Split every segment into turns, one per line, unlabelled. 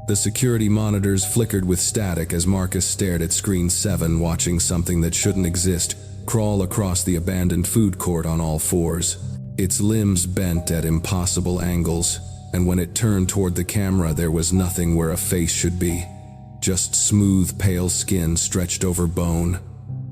The security monitors flickered with static as Marcus stared at screen 7, watching something that shouldn't exist crawl across the abandoned food court on all fours. Its limbs bent at impossible angles, and when it turned toward the camera, there was nothing where a face should be. Just smooth, pale skin stretched over bone.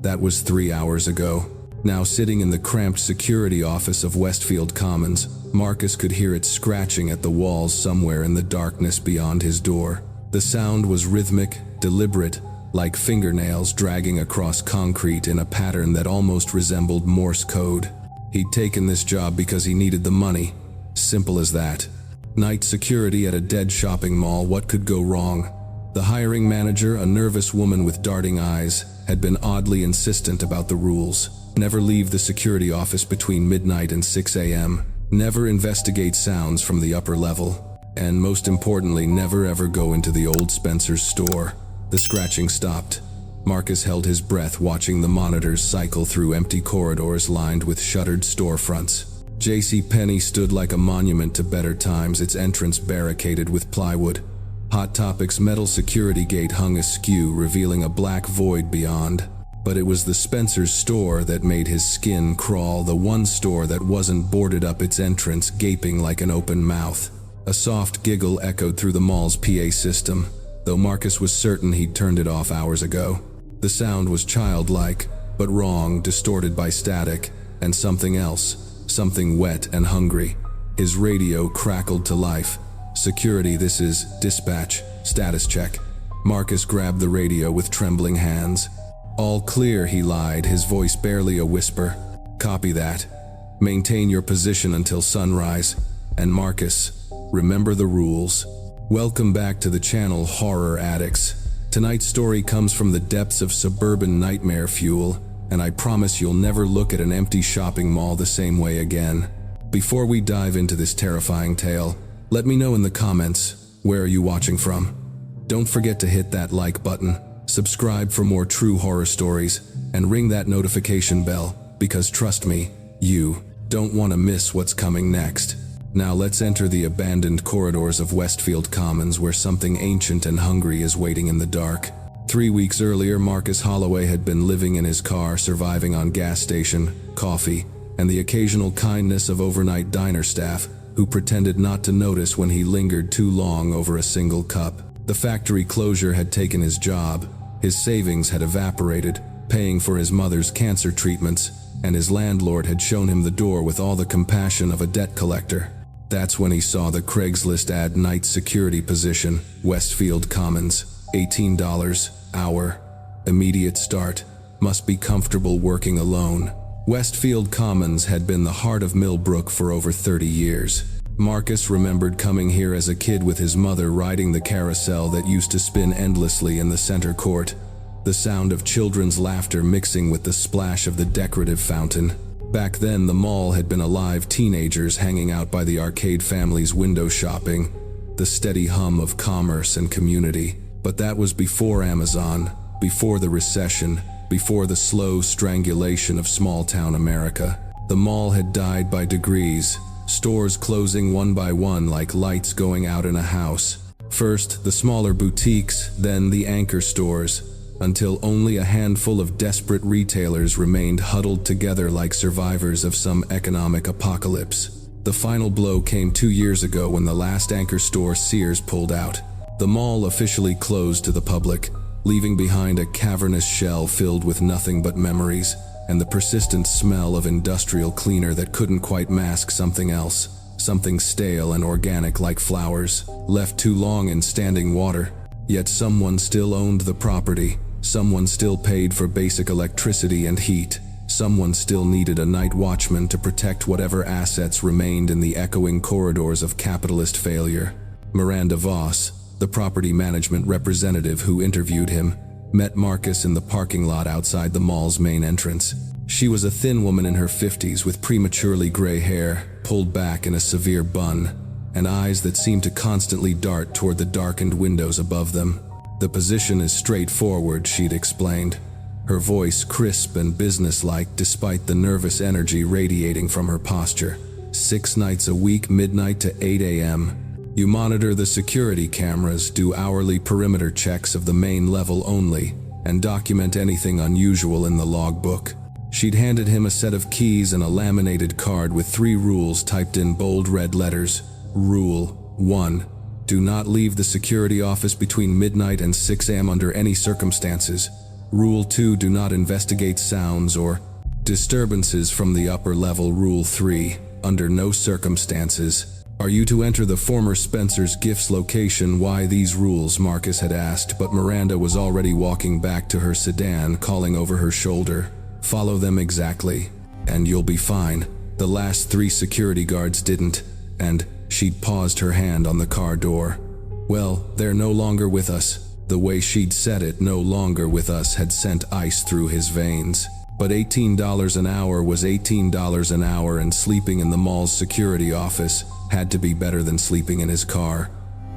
That was 3 hours ago. Now sitting in the cramped security office of Westfield Commons, Marcus could hear it scratching at the walls somewhere in the darkness beyond his door. The sound was rhythmic, deliberate, like fingernails dragging across concrete in a pattern that almost resembled Morse code. He'd taken this job because he needed the money. Simple as that. Night security at a dead shopping mall, what could go wrong? The hiring manager, a nervous woman with darting eyes, had been oddly insistent about the rules. Never leave the security office between midnight and 6 a.m. Never investigate sounds from the upper level. And most importantly, never ever go into the old Spencer's store. The scratching stopped. Marcus held his breath, watching the monitors cycle through empty corridors lined with shuttered storefronts. JCPenney stood like a monument to better times, its entrance barricaded with plywood. Hot Topic's metal security gate hung askew, revealing a black void beyond. But it was the Spencer's store that made his skin crawl, the one store that wasn't boarded up, its entrance gaping like an open mouth. A soft giggle echoed through the mall's PA system, though Marcus was certain he'd turned it off hours ago. The sound was childlike, but wrong, distorted by static, and something else, something wet and hungry. His radio crackled to life. "Security, this is dispatch, status check." Marcus grabbed the radio with trembling hands. "All clear," he lied, his voice barely a whisper. "Copy that. Maintain your position until sunrise. And Marcus, remember the rules." Welcome back to the channel, Horror Addicts. Tonight's story comes from the depths of suburban nightmare fuel, and I promise you'll never look at an empty shopping mall the same way again. Before we dive into this terrifying tale, let me know in the comments, where are you watching from? Don't forget to hit that like button, subscribe for more true horror stories, and ring that notification bell, because trust me, you don't want to miss what's coming next. Now let's enter the abandoned corridors of Westfield Commons, where something ancient and hungry is waiting in the dark. 3 weeks earlier, Marcus Holloway had been living in his car, surviving on gas station, coffee, and the occasional kindness of overnight diner staff, who pretended not to notice when he lingered too long over a single cup. The factory closure had taken his job, his savings had evaporated, paying for his mother's cancer treatments, and his landlord had shown him the door with all the compassion of a debt collector. That's when he saw the Craigslist ad, night security position, Westfield Commons, $18, hour, immediate start, must be comfortable working alone. Westfield Commons had been the heart of Millbrook for over 30 years. Marcus remembered coming here as a kid with his mother, riding the carousel that used to spin endlessly in the center court, the sound of children's laughter mixing with the splash of the decorative fountain. Back then, the mall had been alive, teenagers hanging out by the arcade families window shopping, the steady hum of commerce and community. But that was before Amazon, before the recession, before the slow strangulation of small-town America. The mall had died by degrees, stores closing one by one like lights going out in a house. First, the smaller boutiques, then the anchor stores, until only a handful of desperate retailers remained huddled together like survivors of some economic apocalypse. The final blow came 2 years ago when the last anchor store, Sears, pulled out. The mall officially closed to the public, leaving behind a cavernous shell filled with nothing but memories and the persistent smell of industrial cleaner that couldn't quite mask something else, something stale and organic like flowers, left too long in standing water. Yet someone still owned the property. Someone still paid for basic electricity and heat. Someone still needed a night watchman to protect whatever assets remained in the echoing corridors of capitalist failure. Miranda Voss, the property management representative who interviewed him, met Marcus in the parking lot outside the mall's main entrance. She was a thin woman in her 50s with prematurely gray hair, pulled back in a severe bun, and eyes that seemed to constantly dart toward the darkened windows above them. "The position is straightforward," she'd explained, her voice crisp and businesslike despite the nervous energy radiating from her posture. 6 nights a week, midnight to 8 a.m. You monitor the security cameras, do hourly perimeter checks of the main level only, and document anything unusual in the logbook. She'd handed him a set of keys and a laminated card with 3 rules typed in bold red letters. Rule 1. Do not leave the security office between midnight and 6 a.m. under any circumstances. Rule 2. Do not investigate sounds or disturbances from the upper level. Rule 3. Under no circumstances are you to enter the former Spencer's Gifts location. Why these rules? Marcus had asked, but Miranda was already walking back to her sedan, calling over her shoulder. Follow them exactly, and you'll be fine. The last 3 security guards didn't, and she'd paused her hand on the car door. Well, they're no longer with us. The way she'd said it, no longer with us, had sent ice through his veins. But $18 an hour was $18 an hour, and sleeping in the mall's security office had to be better than sleeping in his car.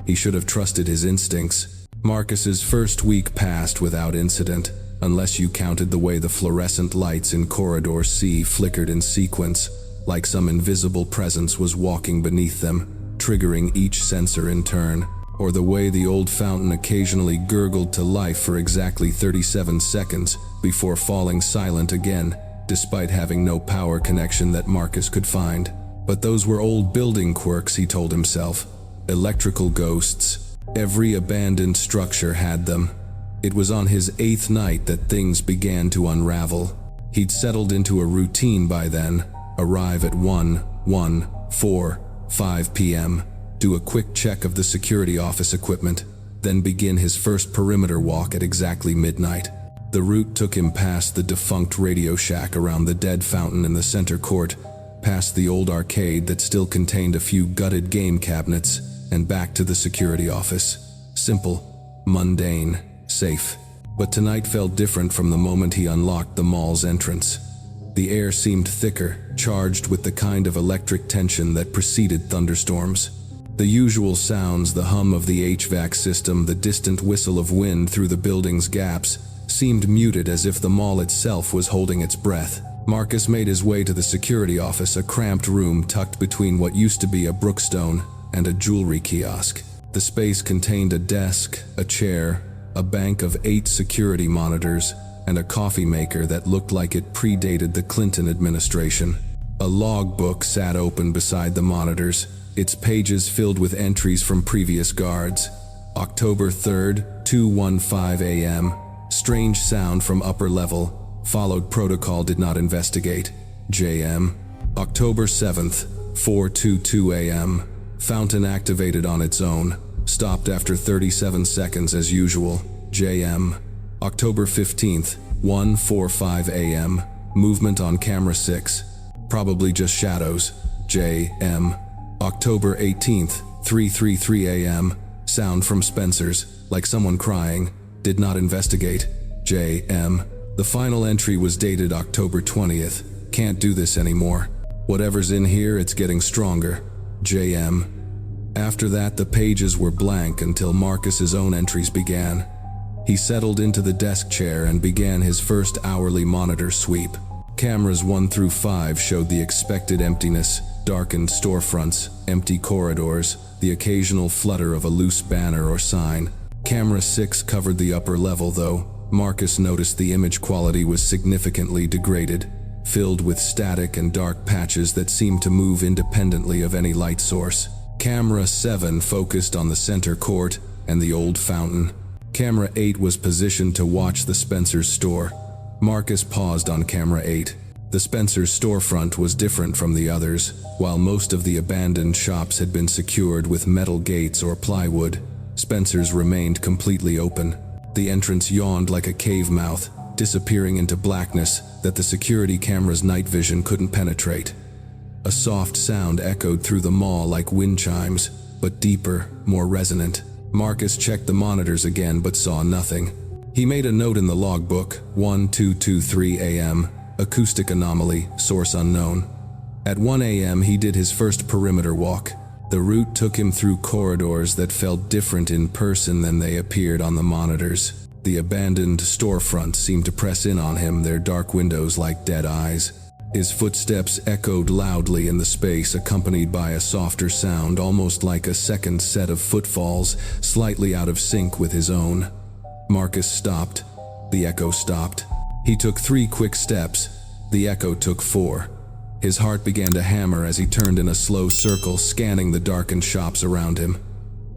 He should have trusted his instincts. Marcus's first week passed without incident, unless you counted the way the fluorescent lights in Corridor C flickered in sequence, like some invisible presence was walking beneath them, triggering each sensor in turn, or the way the old fountain occasionally gurgled to life for exactly 37 seconds before falling silent again, despite having no power connection that Marcus could find. But those were old building quirks, he told himself. Electrical ghosts. Every abandoned structure had them. It was on his 8th night that things began to unravel. He'd settled into a routine by then. Arrive at 5 p.m., do a quick check of the security office equipment, then begin his first perimeter walk at exactly midnight. The route took him past the defunct Radio Shack, around the dead fountain in the center court, past the old arcade that still contained a few gutted game cabinets, and back to the security office. Simple, mundane, safe. But tonight felt different from the moment he unlocked the mall's entrance. The air seemed thicker, charged with the kind of electric tension that preceded thunderstorms. The usual sounds, the hum of the HVAC system, the distant whistle of wind through the building's gaps, seemed muted, as if the mall itself was holding its breath. Marcus made his way to the security office, a cramped room tucked between what used to be a Brookstone and a jewelry kiosk. The space contained a desk, a chair, a bank of 8 security monitors, and a coffee maker that looked like it predated the Clinton administration. A logbook sat open beside the monitors, its pages filled with entries from previous guards. October 3rd, 2:15 a.m. Strange sound from upper level. Followed protocol, did not investigate. JM. October 7th, 4:22 a.m. Fountain activated on its own. Stopped after 37 seconds as usual. JM. October 15th, 1:45 a.m. Movement on camera 6. Probably just shadows. JM. October 18th, 3:33 a.m. Sound from Spencer's, like someone crying. Did not investigate. JM. The final entry was dated October 20th. Can't do this anymore. Whatever's in here, it's getting stronger. JM. After that, the pages were blank until Marcus's own entries began. He settled into the desk chair and began his first hourly monitor sweep. Cameras 1 through 5 showed the expected emptiness, darkened storefronts, empty corridors, the occasional flutter of a loose banner or sign. Camera 6 covered the upper level, though. Marcus noticed the image quality was significantly degraded, filled with static and dark patches that seemed to move independently of any light source. Camera 7 focused on the center court and the old fountain. Camera 8 was positioned to watch the Spencer's store. Marcus paused on camera 8. The Spencer's storefront was different from the others. While most of the abandoned shops had been secured with metal gates or plywood, Spencer's remained completely open. The entrance yawned like a cave mouth, disappearing into blackness that the security camera's night vision couldn't penetrate. A soft sound echoed through the mall like wind chimes, but deeper, more resonant. Marcus checked the monitors again but saw nothing. He made a note in the logbook, 1:23 a.m., acoustic anomaly, source unknown. At 1 a.m. he did his first perimeter walk. The route took him through corridors that felt different in person than they appeared on the monitors. The abandoned storefronts seemed to press in on him, their dark windows like dead eyes. His footsteps echoed loudly in the space, accompanied by a softer sound, almost like a second set of footfalls, slightly out of sync with his own. Marcus stopped. The echo stopped. He took 3 quick steps. The echo took 4. His heart began to hammer as he turned in a slow circle, scanning the darkened shops around him.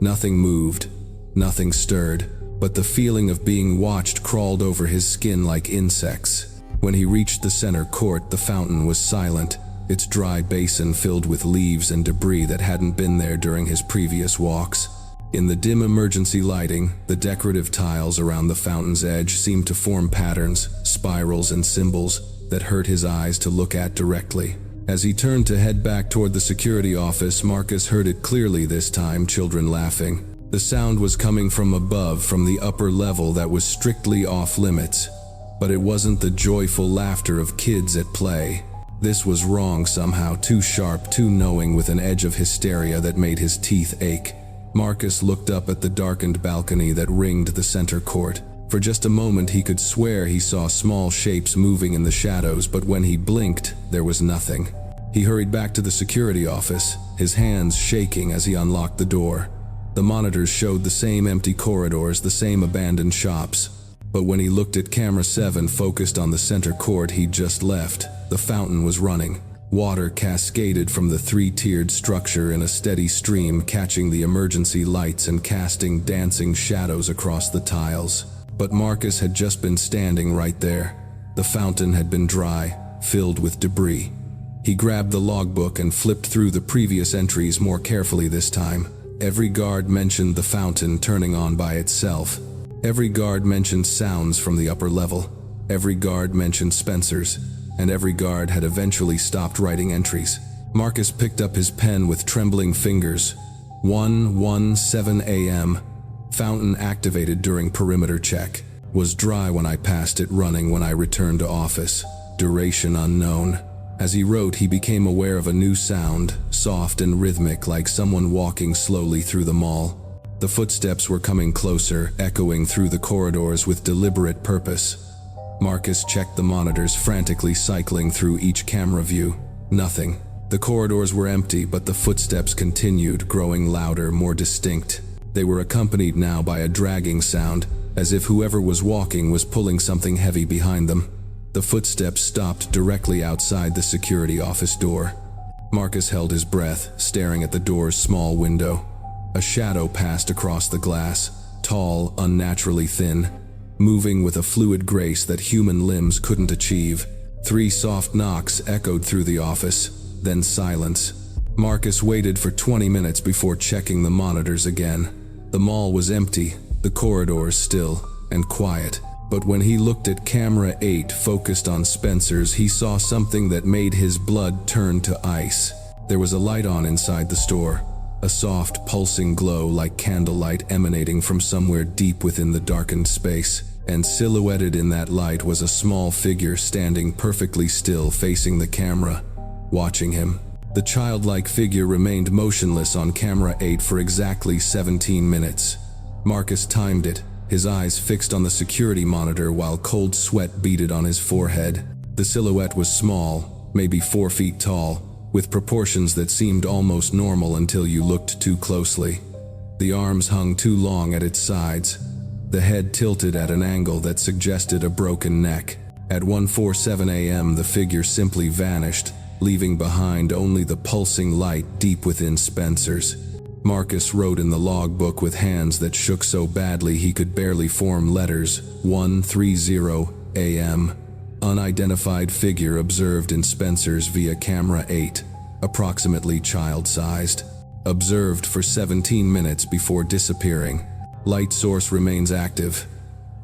Nothing moved. Nothing stirred. But the feeling of being watched crawled over his skin like insects. When he reached the center court, the fountain was silent, its dry basin filled with leaves and debris that hadn't been there during his previous walks. In the dim emergency lighting, the decorative tiles around the fountain's edge seemed to form patterns, spirals, and symbols that hurt his eyes to look at directly. As he turned to head back toward the security office, Marcus heard it clearly this time, children laughing. The sound was coming from above, from the upper level that was strictly off limits. But it wasn't the joyful laughter of kids at play. This was wrong somehow, too sharp, too knowing, with an edge of hysteria that made his teeth ache. Marcus looked up at the darkened balcony that ringed the center court. For just a moment he could swear he saw small shapes moving in the shadows, but when he blinked, there was nothing. He hurried back to the security office, his hands shaking as he unlocked the door. The monitors showed the same empty corridors, the same abandoned shops. But when he looked at camera 7 focused on the center court he'd just left, the fountain was running. Water cascaded from the 3-tiered structure in a steady stream, catching the emergency lights and casting dancing shadows across the tiles. But Marcus had just been standing right there. The fountain had been dry, filled with debris. He grabbed the logbook and flipped through the previous entries more carefully this time. Every guard mentioned the fountain turning on by itself. Every guard mentioned sounds from the upper level. Every guard mentioned Spencer's, and every guard had eventually stopped writing entries. Marcus picked up his pen with trembling fingers. 1:17 a.m. Fountain activated during perimeter check. Was dry when I passed it, running when I returned to office. Duration unknown. As he wrote, he became aware of a new sound, soft and rhythmic, like someone walking slowly through the mall. The footsteps were coming closer, echoing through the corridors with deliberate purpose. Marcus checked the monitors, frantically cycling through each camera view. Nothing. The corridors were empty, but the footsteps continued, growing louder, more distinct. They were accompanied now by a dragging sound, as if whoever was walking was pulling something heavy behind them. The footsteps stopped directly outside the security office door. Marcus held his breath, staring at the door's small window. A shadow passed across the glass, tall, unnaturally thin, moving with a fluid grace that human limbs couldn't achieve. 3 soft knocks echoed through the office, then silence. Marcus waited for 20 minutes before checking the monitors again. The mall was empty, the corridors still and quiet. But when he looked at camera 8 focused on Spencer's, he saw something that made his blood turn to ice. There was a light on inside the store, a soft, pulsing glow like candlelight emanating from somewhere deep within the darkened space. And silhouetted in that light was a small figure standing perfectly still, facing the camera, watching him. The childlike figure remained motionless on camera 8 for exactly 17 minutes. Marcus timed it, his eyes fixed on the security monitor while cold sweat beaded on his forehead. The silhouette was small, maybe 4 feet tall, with proportions that seemed almost normal until you looked too closely. The arms hung too long at its sides, the head tilted at an angle that suggested a broken neck. At 1:47 a.m. the figure simply vanished, leaving behind only the pulsing light deep within Spencer's. Marcus wrote in the logbook with hands that shook so badly he could barely form letters. 1:30 a.m. Unidentified figure observed in Spencer's via camera 8, approximately child-sized. Observed for 17 minutes before disappearing. Light source remains active.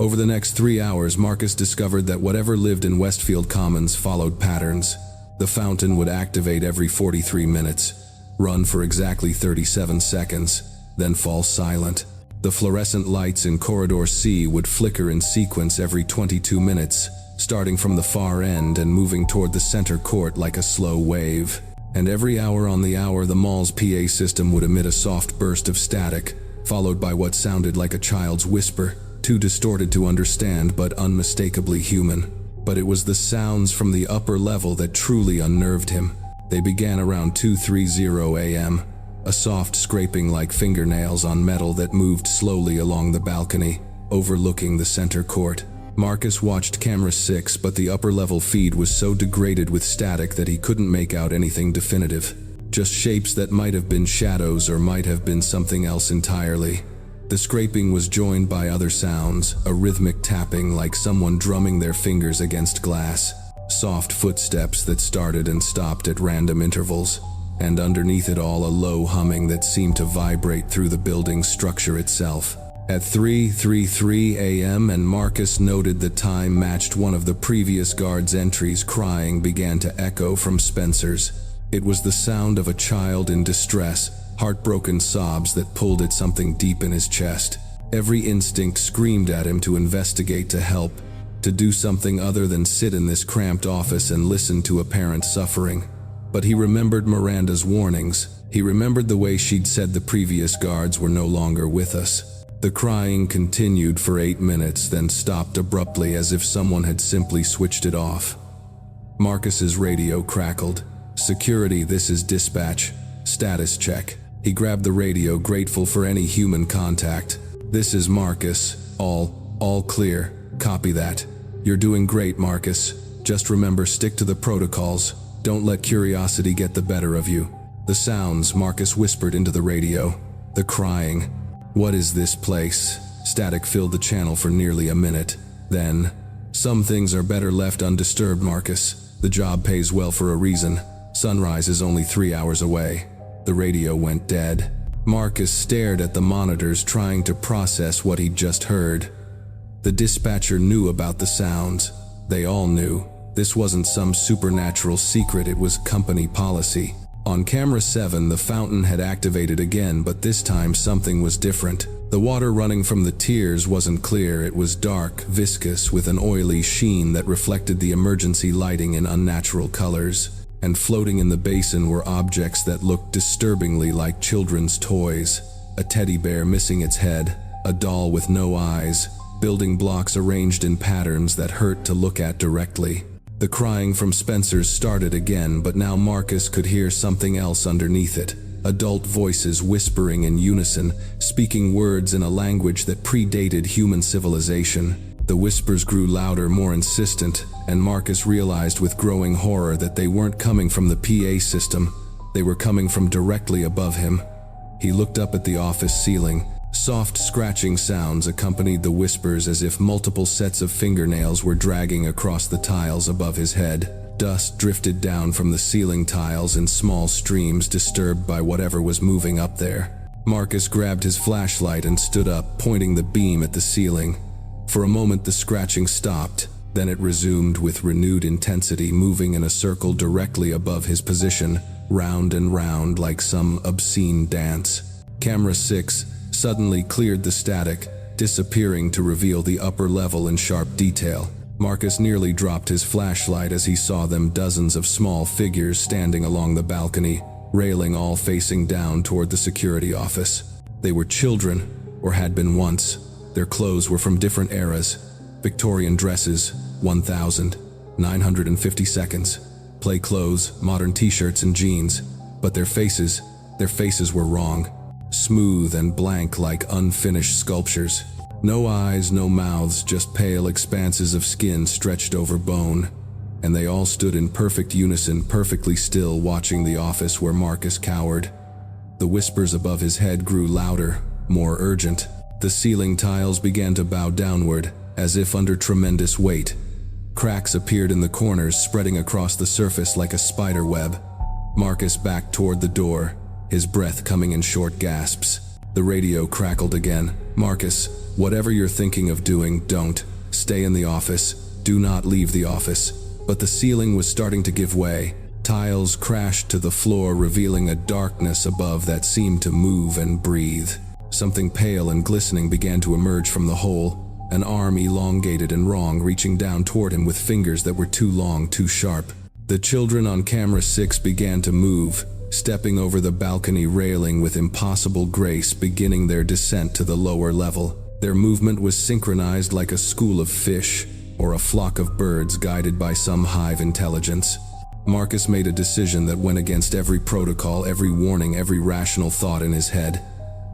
Over the next 3 hours, Marcus discovered that whatever lived in Westfield Commons followed patterns. The fountain would activate every 43 minutes, run for exactly 37 seconds, then fall silent. The fluorescent lights in Corridor C would flicker in sequence every 22 minutes, starting from the far end and moving toward the center court like a slow wave. And every hour on the hour, the mall's PA system would emit a soft burst of static, followed by what sounded like a child's whisper, too distorted to understand but unmistakably human. But it was the sounds from the upper level that truly unnerved him. They began around 2:30 a.m., a soft scraping like fingernails on metal that moved slowly along the balcony, overlooking the center court. Marcus watched camera 6, but the upper level feed was so degraded with static that he couldn't make out anything definitive. Just shapes that might have been shadows or might have been something else entirely. The scraping was joined by other sounds, a rhythmic tapping like someone drumming their fingers against glass, soft footsteps that started and stopped at random intervals, and underneath it all a low humming that seemed to vibrate through the building's structure itself. At 3:33 a.m. and Marcus noted the time matched one of the previous guard's entries, crying began to echo from Spencer's. It was the sound of a child in distress, heartbroken sobs that pulled at something deep in his chest. Every instinct screamed at him to investigate, to help, to do something other than sit in this cramped office and listen to a parent's suffering. But he remembered Miranda's warnings. He remembered the way she'd said the previous guards were no longer with us. The crying continued for 8 minutes, then stopped abruptly as if someone had simply switched it off. Marcus's radio crackled. "Security, this is dispatch. Status check." He grabbed the radio, grateful for any human contact. "This is Marcus. All clear. Copy that. You're doing great, Marcus. Just remember, stick to the protocols. Don't let curiosity get the better of you." The sounds, Marcus whispered into the radio. The crying. "What is this place?" Static filled the channel for nearly a minute. Then, "Some things are better left undisturbed, Marcus. The job pays well for a reason. Sunrise is only 3 hours away." The radio went dead. Marcus stared at the monitors, trying to process what he'd just heard. The dispatcher knew about the sounds. They all knew. This wasn't some supernatural secret, it was company policy. On camera 7, the fountain had activated again, but this time something was different. The water running from the tiers wasn't clear, it was dark, viscous, with an oily sheen that reflected the emergency lighting in unnatural colors. And floating in the basin were objects that looked disturbingly like children's toys. A teddy bear missing its head, a doll with no eyes, building blocks arranged in patterns that hurt to look at directly. The crying from Spencer's started again, but now Marcus could hear something else underneath it. Adult voices whispering in unison, speaking words in a language that predated human civilization. The whispers grew louder, more insistent, and Marcus realized with growing horror that they weren't coming from the PA system. They were coming from directly above him. He looked up at the office ceiling. Soft scratching sounds accompanied the whispers, as if multiple sets of fingernails were dragging across the tiles above his head. Dust drifted down from the ceiling tiles in small streams, disturbed by whatever was moving up there. Marcus grabbed his flashlight and stood up, pointing the beam at the ceiling. For a moment the scratching stopped, then it resumed with renewed intensity, moving in a circle directly above his position, round and round like some obscene dance. Camera 6 suddenly cleared the static, disappearing to reveal the upper level in sharp detail. Marcus nearly dropped his flashlight as he saw them, dozens of small figures standing along the balcony, railing, all facing down toward the security office. They were children, or had been once. Their clothes were from different eras. Victorian dresses, 1,950 seconds. Play clothes, modern t-shirts and jeans. But their faces were wrong. Smooth and blank like unfinished sculptures. No eyes, no mouths, just pale expanses of skin stretched over bone. And they all stood in perfect unison, perfectly still, watching the office where Marcus cowered. The whispers above his head grew louder, more urgent. The ceiling tiles began to bow downward, as if under tremendous weight. Cracks appeared in the corners, spreading across the surface like a spider web. Marcus backed toward the door, his breath coming in short gasps. The radio crackled again. "Marcus, whatever you're thinking of doing, don't. Stay in the office. Do not leave the office." But the ceiling was starting to give way. Tiles crashed to the floor, revealing a darkness above that seemed to move and breathe. Something pale and glistening began to emerge from the hole, an arm elongated and wrong, reaching down toward him with fingers that were too long, too sharp. The children on camera 6 began to move, stepping over the balcony railing with impossible grace, beginning their descent to the lower level. Their movement was synchronized like a school of fish, or a flock of birds guided by some hive intelligence. Marcus made a decision that went against every protocol, every warning, every rational thought in his head.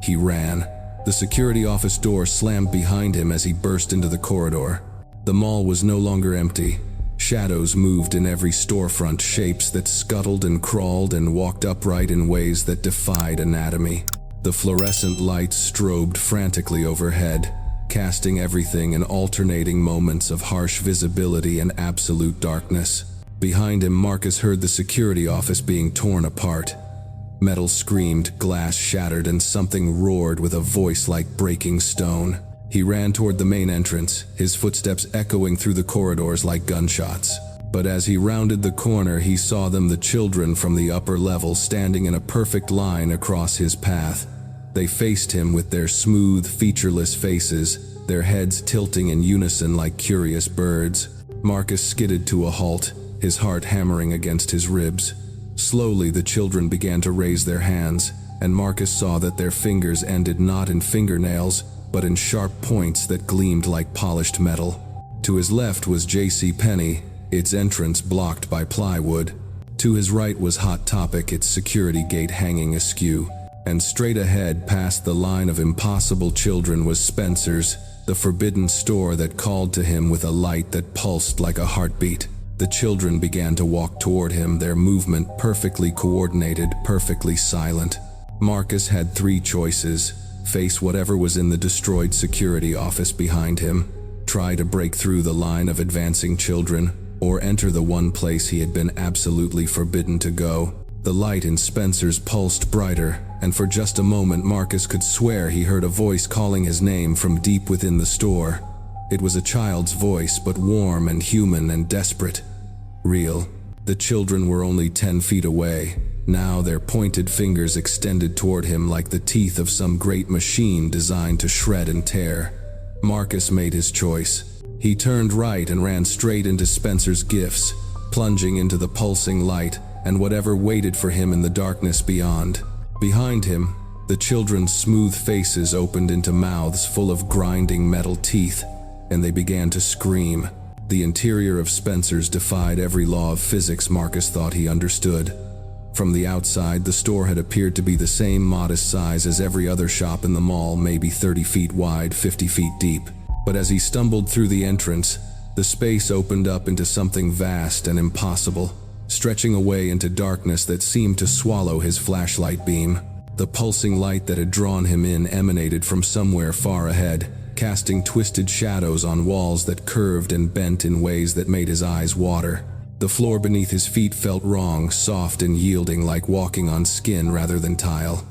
He ran. The security office door slammed behind him as he burst into the corridor. The mall was no longer empty. Shadows moved in every storefront, shapes that scuttled and crawled and walked upright in ways that defied anatomy. The fluorescent lights strobed frantically overhead, casting everything in alternating moments of harsh visibility and absolute darkness. Behind him, Marcus heard the security office being torn apart. Metal screamed, glass shattered, and something roared with a voice like breaking stone. He ran toward the main entrance, his footsteps echoing through the corridors like gunshots. But as he rounded the corner, he saw them, the children from the upper level, standing in a perfect line across his path. They faced him with their smooth, featureless faces, their heads tilting in unison like curious birds. Marcus skidded to a halt, his heart hammering against his ribs. Slowly, the children began to raise their hands, and Marcus saw that their fingers ended not in fingernails, but in sharp points that gleamed like polished metal. To his left was J.C. Penney, its entrance blocked by plywood. To his right was Hot Topic, its security gate hanging askew. And straight ahead, past the line of impossible children, was Spencer's, the forbidden store that called to him with a light that pulsed like a heartbeat. The children began to walk toward him, their movement perfectly coordinated, perfectly silent. Marcus had three choices: face whatever was in the destroyed security office behind him, try to break through the line of advancing children, or enter the one place he had been absolutely forbidden to go. The light in Spencer's pulsed brighter, and for just a moment Marcus could swear he heard a voice calling his name from deep within the store. It was a child's voice, but warm and human and desperate. Real. The children were only 10 feet away. Now their pointed fingers extended toward him like the teeth of some great machine designed to shred and tear. Marcus made his choice. He turned right and ran straight into Spencer's gifts, plunging into the pulsing light and whatever waited for him in the darkness beyond. Behind him, the children's smooth faces opened into mouths full of grinding metal teeth, and they began to scream. The interior of Spencer's defied every law of physics Marcus thought he understood. From the outside, the store had appeared to be the same modest size as every other shop in the mall, maybe 30 feet wide, 50 feet deep. But as he stumbled through the entrance, the space opened up into something vast and impossible, stretching away into darkness that seemed to swallow his flashlight beam. The pulsing light that had drawn him in emanated from somewhere far ahead, casting twisted shadows on walls that curved and bent in ways that made his eyes water. The floor beneath his feet felt wrong, soft and yielding, like walking on skin rather than tile.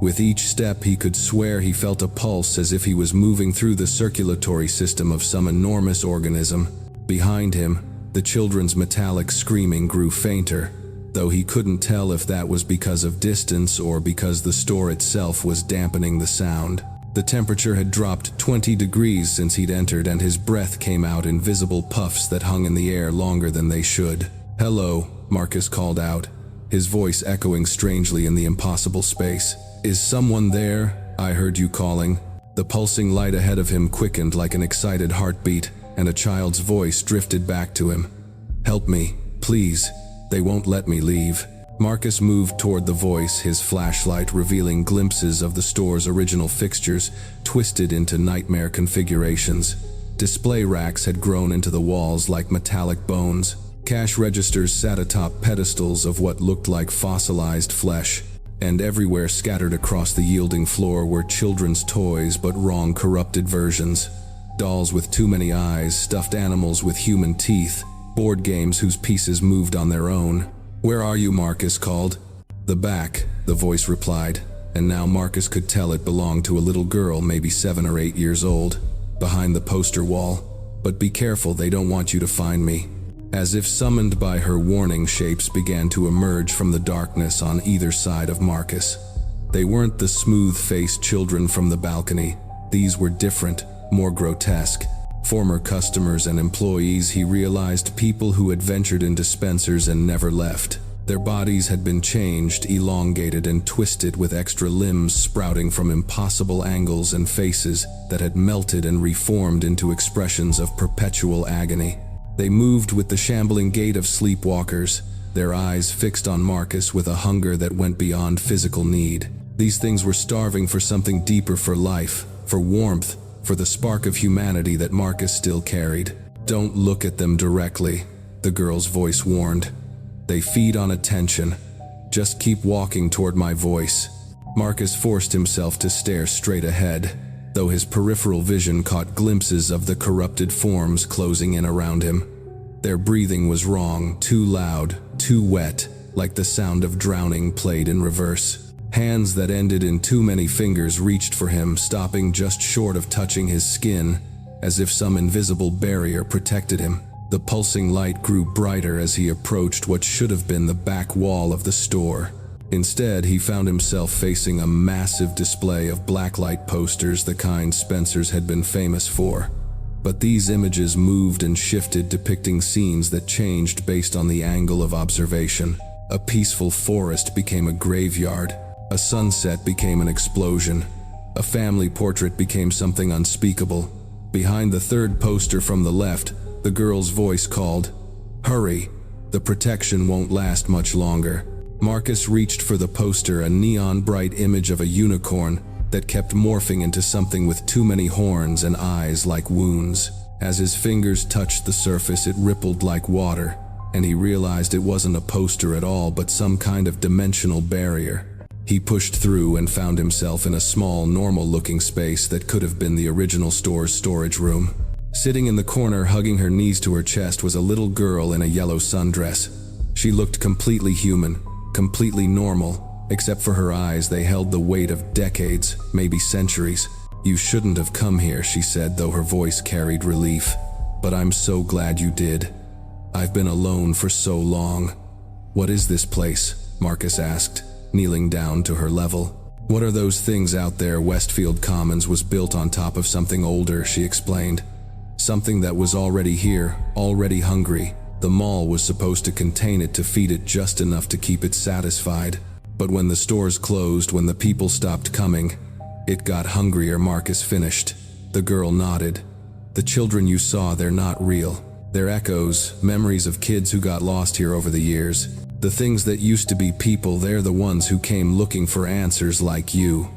With each step, he could swear he felt a pulse, as if he was moving through the circulatory system of some enormous organism. Behind him, the children's metallic screaming grew fainter, though he couldn't tell if that was because of distance or because the store itself was dampening the sound. The temperature had dropped 20 degrees since he'd entered, and his breath came out in visible puffs that hung in the air longer than they should. "Hello," Marcus called out, his voice echoing strangely in the impossible space. "Is someone there? I heard you calling." The pulsing light ahead of him quickened like an excited heartbeat, and a child's voice drifted back to him. "Help me, please. They won't let me leave." Marcus moved toward the voice, his flashlight revealing glimpses of the store's original fixtures, twisted into nightmare configurations. Display racks had grown into the walls like metallic bones. Cash registers sat atop pedestals of what looked like fossilized flesh. And everywhere scattered across the yielding floor were children's toys, but wrong, corrupted versions. Dolls with too many eyes, stuffed animals with human teeth, board games whose pieces moved on their own. "Where are you?" Marcus called. "The back," the voice replied, and now Marcus could tell it belonged to a little girl, maybe 7 or 8 years old, behind the poster wall. "But be careful, they don't want you to find me." As if summoned by her warning, shapes began to emerge from the darkness on either side of Marcus. They weren't the smooth-faced children from the balcony. These were different, more grotesque. Former customers and employees, he realized, people who had ventured into Spencer's and never left. Their bodies had been changed, elongated and twisted, with extra limbs sprouting from impossible angles, and faces that had melted and reformed into expressions of perpetual agony. They moved with the shambling gait of sleepwalkers, their eyes fixed on Marcus with a hunger that went beyond physical need. These things were starving for something deeper, for life, for warmth, for the spark of humanity that Marcus still carried. "Don't look at them directly," the girl's voice warned. "They feed on attention. Just keep walking toward my voice." Marcus forced himself to stare straight ahead, though his peripheral vision caught glimpses of the corrupted forms closing in around him. Their breathing was wrong, too loud, too wet, like the sound of drowning played in reverse. Hands that ended in too many fingers reached for him, stopping just short of touching his skin, as if some invisible barrier protected him. The pulsing light grew brighter as he approached what should have been the back wall of the store. Instead, he found himself facing a massive display of blacklight posters, the kind Spencer's had been famous for. But these images moved and shifted, depicting scenes that changed based on the angle of observation. A peaceful forest became a graveyard. A sunset became an explosion. A family portrait became something unspeakable. Behind the third poster from the left, the girl's voice called, "Hurry, the protection won't last much longer." Marcus reached for the poster, a neon-bright image of a unicorn that kept morphing into something with too many horns and eyes like wounds. As his fingers touched the surface, it rippled like water, and he realized it wasn't a poster at all, but some kind of dimensional barrier. He pushed through and found himself in a small, normal-looking space that could have been the original store's storage room. Sitting in the corner, hugging her knees to her chest, was a little girl in a yellow sundress. She looked completely human, completely normal, except for her eyes. They held the weight of decades, maybe centuries. "You shouldn't have come here," she said, though her voice carried relief. "But I'm so glad you did. I've been alone for so long." "What is this place?" Marcus asked, kneeling down to her level. "What are those things out there?" Westfield Commons was built on top of something older, she explained. Something that was already here, already hungry. The mall was supposed to contain it, to feed it just enough to keep it satisfied. But when the stores closed, when the people stopped coming, it got hungrier, Marcus finished. The girl nodded. "The children you saw, they're not real. They're echoes, memories of kids who got lost here over the years. The things that used to be people, they're the ones who came looking for answers, like you.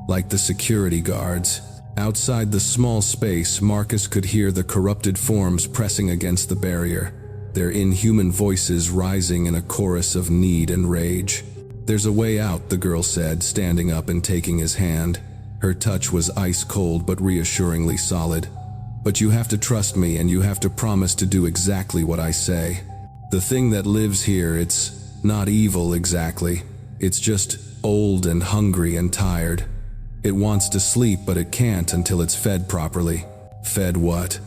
Like the security guards." Outside the small space, Marcus could hear the corrupted forms pressing against the barrier, their inhuman voices rising in a chorus of need and rage. "There's a way out," the girl said, standing up and taking his hand. Her touch was ice cold but reassuringly solid. "But you have to trust me, and you have to promise to do exactly what I say. The thing that lives here, it's not evil exactly. It's just old and hungry and tired. It wants to sleep, but it can't until it's fed properly." "Fed what?"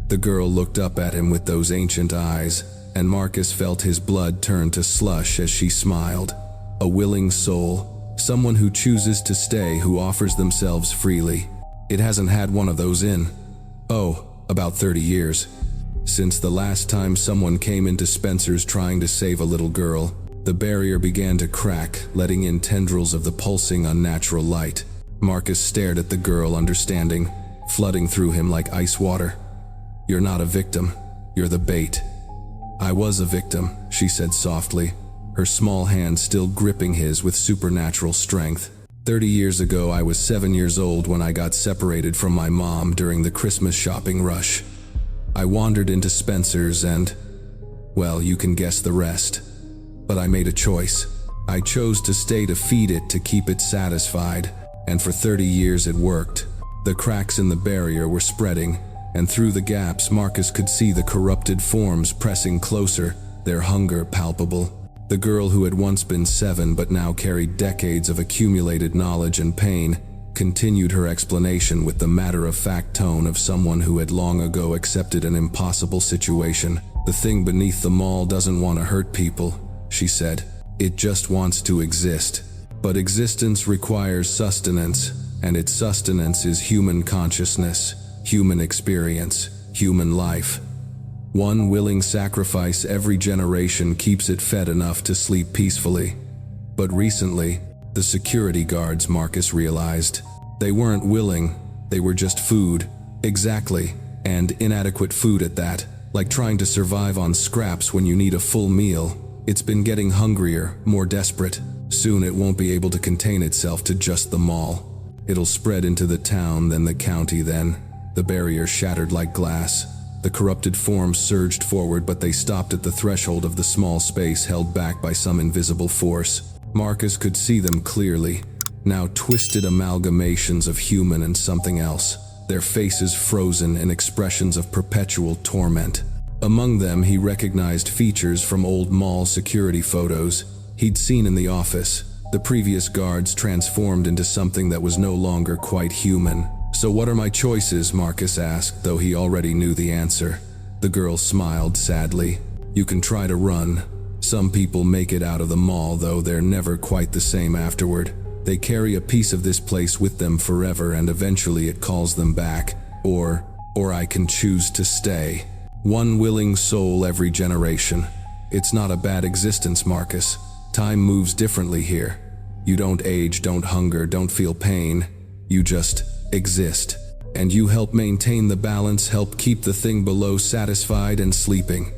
The girl looked up at him with those ancient eyes, and Marcus felt his blood turn to slush as she smiled. "A willing soul, someone who chooses to stay, who offers themselves freely. It hasn't had one of those in, about 30 years. Since the last time someone came into Spencer's trying to save a little girl." The barrier began to crack, letting in tendrils of the pulsing, unnatural light. Marcus stared at the girl, understanding, flooding through him like ice water. "You're not a victim. You're the bait." "I was a victim," she said softly, her small hand still gripping his with supernatural strength. 30 years ago, I was 7 years old when I got separated from my mom during the Christmas shopping rush. I wandered into Spencer's and, well, you can guess the rest. But I made a choice. I chose to stay, to feed it, to keep it satisfied. And for 30 years it worked. The cracks in the barrier were spreading, and through the gaps Marcus could see the corrupted forms pressing closer, their hunger palpable. The girl, who had once been 7 but now carried decades of accumulated knowledge and pain, continued her explanation with the matter-of-fact tone of someone who had long ago accepted an impossible situation. "The thing beneath the mall doesn't want to hurt people," she said. "It just wants to exist. But existence requires sustenance, and its sustenance is human consciousness, human experience, human life." One willing sacrifice every generation keeps it fed enough to sleep peacefully. But recently, the security guards, Marcus realized, they weren't willing, they were just food. Exactly, and inadequate food at that, like trying to survive on scraps when you need a full meal. It's been getting hungrier, more desperate. Soon it won't be able to contain itself to just the mall. It'll spread into the town, then the county, then. The barrier shattered like glass. The corrupted forms surged forward, but they stopped at the threshold of the small space held back by some invisible force. Marcus could see them clearly, now twisted amalgamations of human and something else, their faces frozen in expressions of perpetual torment. Among them, he recognized features from old mall security photos he'd seen in the office. The previous guards transformed into something that was no longer quite human. "So what are my choices?" Marcus asked, though he already knew the answer. The girl smiled sadly. "You can try to run. Some people make it out of the mall, though they're never quite the same afterward. They carry a piece of this place with them forever, and eventually it calls them back. Or I can choose to stay. One willing soul every generation. It's not a bad existence, Marcus. Time moves differently here. You don't age, don't hunger, don't feel pain. You just exist. And you help maintain the balance, help keep the thing below satisfied and sleeping."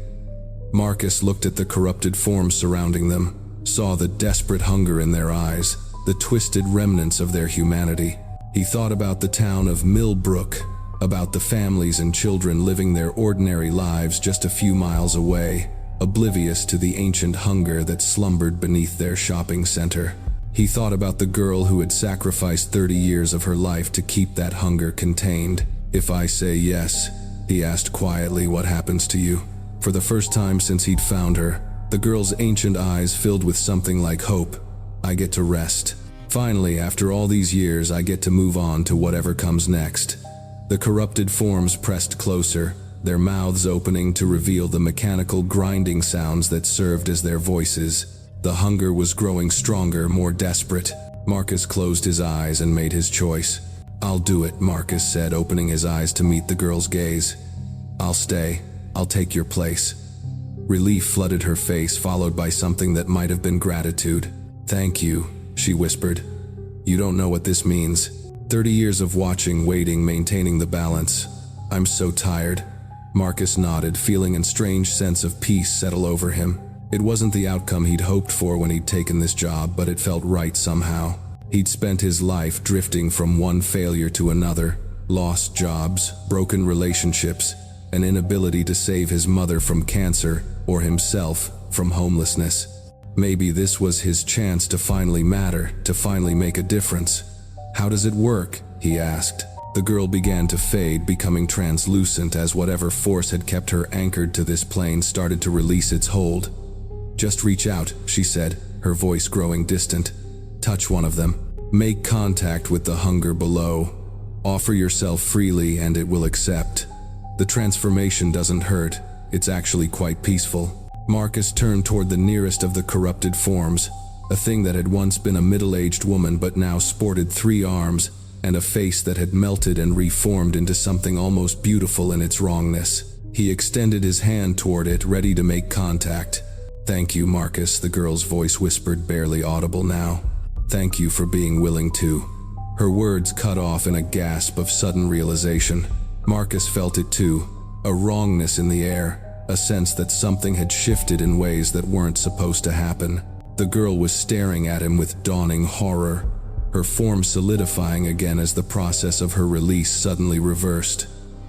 Marcus looked at the corrupted forms surrounding them, saw the desperate hunger in their eyes, the twisted remnants of their humanity. He thought about the town of Millbrook, about the families and children living their ordinary lives just a few miles away, oblivious to the ancient hunger that slumbered beneath their shopping center. He thought about the girl who had sacrificed 30 years of her life to keep that hunger contained. "If I say yes," he asked quietly, "what happens to you?" For the first time since he'd found her, the girl's ancient eyes filled with something like hope. "I get to rest. Finally, after all these years, I get to move on to whatever comes next." The corrupted forms pressed closer, their mouths opening to reveal the mechanical grinding sounds that served as their voices. The hunger was growing stronger, more desperate. Marcus closed his eyes and made his choice. "I'll do it," Marcus said, opening his eyes to meet the girl's gaze. "I'll stay. I'll take your place." Relief flooded her face, followed by something that might have been gratitude. "Thank you," she whispered. "You don't know what this means. 30 years of watching, waiting, maintaining the balance. I'm so tired." Marcus nodded, feeling a strange sense of peace settle over him. It wasn't the outcome he'd hoped for when he'd taken this job, but it felt right somehow. He'd spent his life drifting from one failure to another, lost jobs, broken relationships, an inability to save his mother from cancer, or himself from homelessness. Maybe this was his chance to finally matter, to finally make a difference. "How does it work?" he asked. The girl began to fade, becoming translucent as whatever force had kept her anchored to this plane started to release its hold. "Just reach out," she said, her voice growing distant. "Touch one of them. Make contact with the hunger below. Offer yourself freely and it will accept. The transformation doesn't hurt, it's actually quite peaceful." Marcus turned toward the nearest of the corrupted forms, a thing that had once been a middle-aged woman but now sported 3 arms and a face that had melted and reformed into something almost beautiful in its wrongness. He extended his hand toward it, ready to make contact. "Thank you, Marcus," the girl's voice whispered, barely audible now. "Thank you for being willing to." Her words cut off in a gasp of sudden realization. Marcus felt it too, a wrongness in the air, a sense that something had shifted in ways that weren't supposed to happen. The girl was staring at him with dawning horror, her form solidifying again as the process of her release suddenly reversed.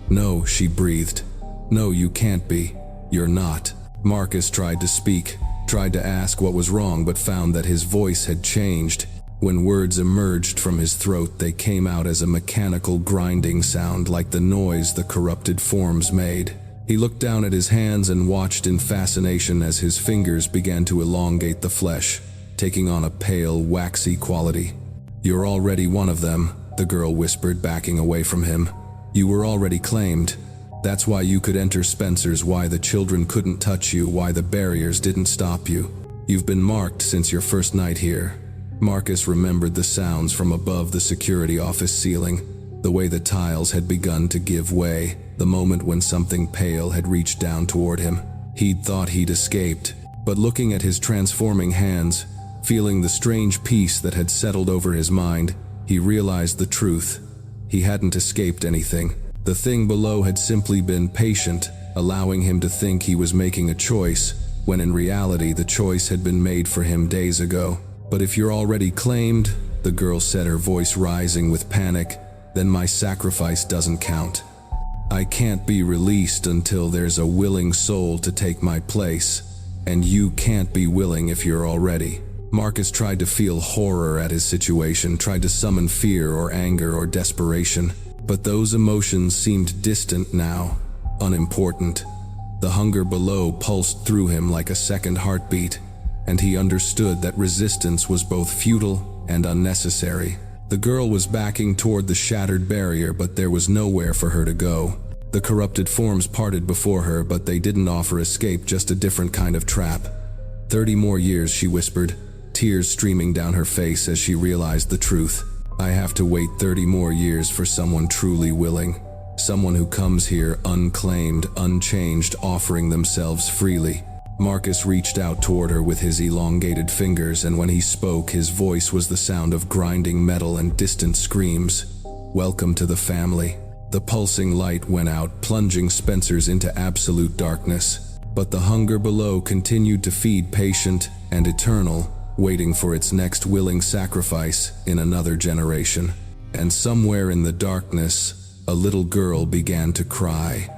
"No," she breathed. "No, you can't be. You're not." Marcus tried to speak, tried to ask what was wrong, but found that his voice had changed. When words emerged from his throat, they came out as a mechanical grinding sound, like the noise the corrupted forms made. He looked down at his hands and watched in fascination as his fingers began to elongate the flesh, taking on a pale, waxy quality. "You're already one of them," the girl whispered, backing away from him. "You were already claimed. That's why you could enter Spencer's, why the children couldn't touch you, why the barriers didn't stop you. You've been marked since your first night here." Marcus remembered the sounds from above the security office ceiling, the way the tiles had begun to give way, the moment when something pale had reached down toward him. He'd thought he'd escaped, but looking at his transforming hands, feeling the strange peace that had settled over his mind, he realized the truth. He hadn't escaped anything. The thing below had simply been patient, allowing him to think he was making a choice, when in reality the choice had been made for him days ago. "But if you're already claimed," the girl said, her voice rising with panic, "then my sacrifice doesn't count. I can't be released until there's a willing soul to take my place, and you can't be willing if you're already." Marcus tried to feel horror at his situation, tried to summon fear or anger or desperation, but those emotions seemed distant now, unimportant. The hunger below pulsed through him like a second heartbeat, and he understood that resistance was both futile and unnecessary. The girl was backing toward the shattered barrier, but there was nowhere for her to go. The corrupted forms parted before her, but they didn't offer escape, just a different kind of trap. 30 more years, she whispered, tears streaming down her face as she realized the truth. I have to wait 30 more years for someone truly willing. Someone who comes here unclaimed, unchanged, offering themselves freely. Marcus reached out toward her with his elongated fingers, and when he spoke, his voice was the sound of grinding metal and distant screams. "Welcome to the family." The pulsing light went out, plunging Spencer's into absolute darkness. But the hunger below continued to feed, patient and eternal, waiting for its next willing sacrifice in another generation. And somewhere in the darkness, a little girl began to cry.